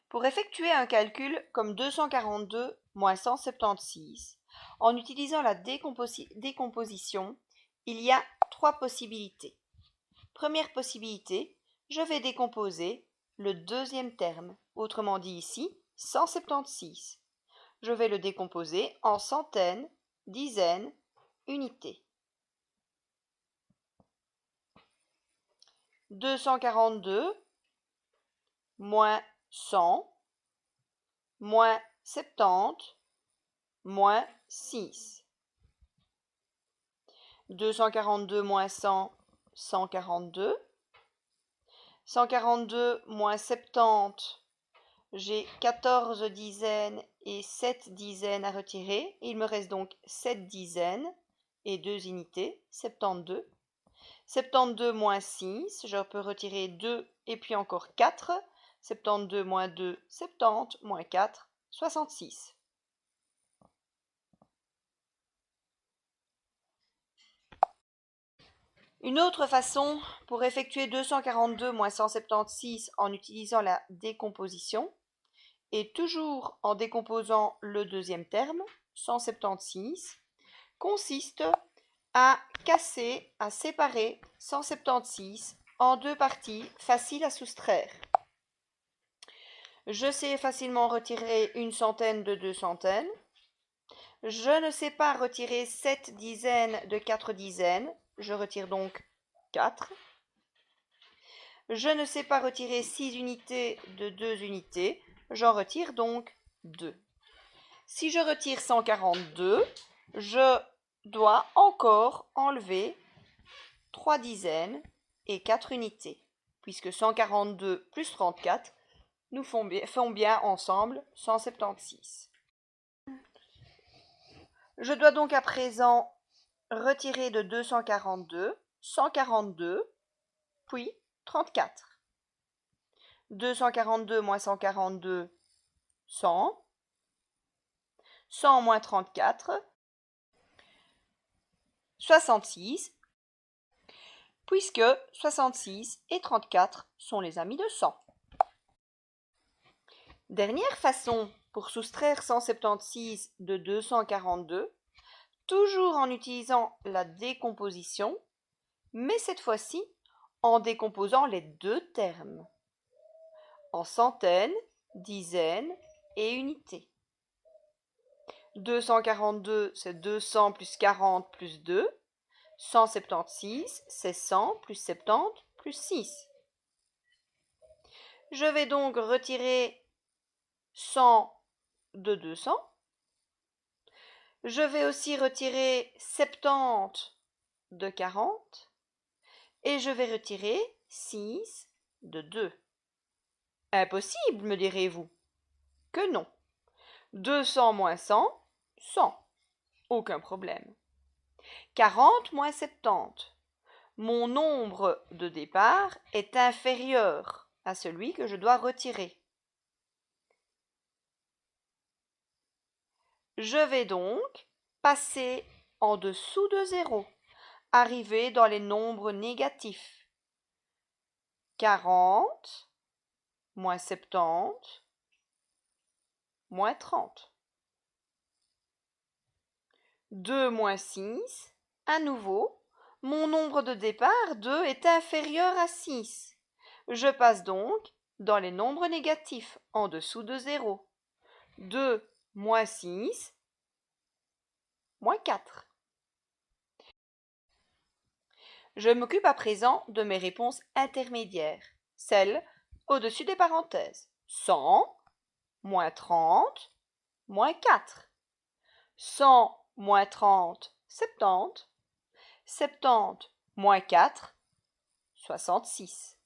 Pour effectuer un calcul comme 242 moins 176, en utilisant la décomposition, il y a trois possibilités. Première possibilité, je vais décomposer le deuxième terme, autrement dit ici 176. Je vais le décomposer en centaines, dizaines, unités. 242 moins 100 moins 70 moins 6. 242 moins 100, 142. 142 moins 70, j'ai 14 dizaines et 7 dizaines à retirer. Il me reste donc 7 dizaines et 2 unités, 72. 72 moins 6, je peux retirer 2 et puis encore 4. 72 moins 2, 70, moins 4, 66. Une autre façon pour effectuer 242 moins 176 en utilisant la décomposition, et toujours en décomposant le deuxième terme, 176, consiste à casser, à séparer 176 en deux parties faciles à soustraire. Je sais facilement retirer une centaine de 2 centaines. Je ne sais pas retirer 7 dizaines de 4 dizaines. Je retire donc 4. Je ne sais pas retirer 6 unités de 2 unités. J'en retire donc 2. Si je retire 142, je dois encore enlever 3 dizaines et 4 unités, puisque 142 plus 34 nous font bien ensemble 176. Je dois donc à présent retirer de 242, 142, puis 34. 242 moins 142, 100. 100 moins 34, 66, puisque 66 et 34 sont les amis de 100. Dernière façon pour soustraire 176 de 242, toujours en utilisant la décomposition, mais cette fois-ci en décomposant les deux termes en centaines, dizaines et unités. 242, c'est 200 plus 40 plus 2. 176, c'est 100 plus 70 plus 6. Je vais donc retirer 100 de 200. Je vais aussi retirer 70 de 40. Et je vais retirer 6 de 2. Impossible, me direz-vous. Que non. 200 moins 100, 100. Aucun problème. 40 moins 70. Mon nombre de départ est inférieur à celui que je dois retirer. Je vais donc passer en dessous de 0, arriver dans les nombres négatifs. 40 moins 70 moins 30. 2 moins 6, à nouveau, mon nombre de départ, 2, est inférieur à 6. Je passe donc dans les nombres négatifs, en dessous de 0. 2 moins 6, moins 4. Je m'occupe à présent de mes réponses intermédiaires, celles au-dessus des parenthèses. 100, moins 30, moins 4. 100 moins 30, 70. 70 moins 4, 66.